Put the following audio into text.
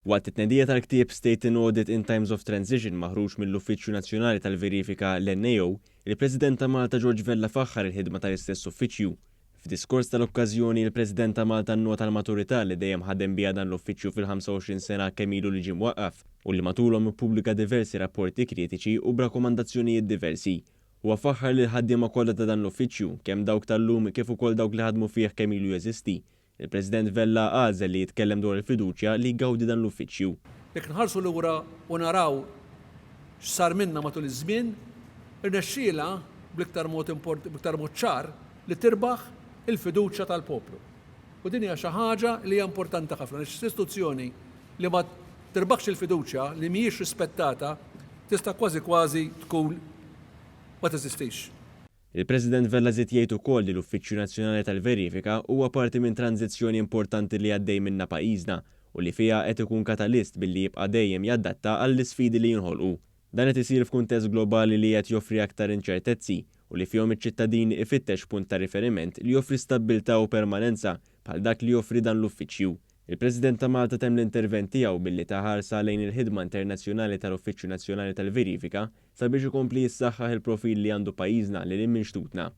Waqt it-tnedija tal-ktieb State in Audit in Times of Transition maħruġ mill-Uffiċċju Nazzjonali tal-Verifika l-NAO, il-President ta' Malta George Vella faħħar il-ħidma tal-istess uffiċċju. F'diskors tal-okkażjoni il-President ta' Malta nnota l-maturità li dejjem ħadem biha dan l-uffiċċju fil-25 sena kemm ilu li ġie mwaqqaf u li matulhom ippubblika diversi rapporti kritiċi u b'rakkomandazzjonijiet diversi. Huwa faħħar li l-ħaddiema kollha ta' dan l-uffiċċju kemm dawk tal-lum kif ukoll dawk li ħadmu fih kemm ilu jeżisti. Il-President Vella għażel li jitkellem dwar il-fiduċja li jgawdi dan l-uffiċċju. Jekk nħarsu lura u naraw x'sar minna matul iż-żmien, irnexxiela bl-iktar mod ċar li tirbaħ il-fiduċja tal-poplu. U din hija xi ħaġa li hija importanti ħafna. Istituzzjoni li ma tirbaħx il-fiduċja li mhijiex rispettata tista' kważi tkun ma teżistix. Il-President Vella żied jgħid ukoll li l-Uffiċċju Nazzjonali tal-Verifika huwa parti minn tranzizzjoni importanti li għaddej minnha pajjiżna u li fiha qed ikun katalist billi jibqa' dejjem jaddatta għall-isfidi li jinħolqu. Dan qed isir f'kuntest globali li qed joffri aktar inċertezzi u li fihom iċ-ċittadin ifittex punt ta' riferiment li joffri stabbiltà u permanenza bħal dak li joffri dan l-uffiċċju. Il-President ta' Malta temm l-intervent tiegħu billi taħarsa lejn il-ħidma internazzjonali tal-Uffiċċju Nazzjonali tal-Verifika sabiex ikompli jissaħħaħ il-profil li għandu pajjiżna lil minn xtutna.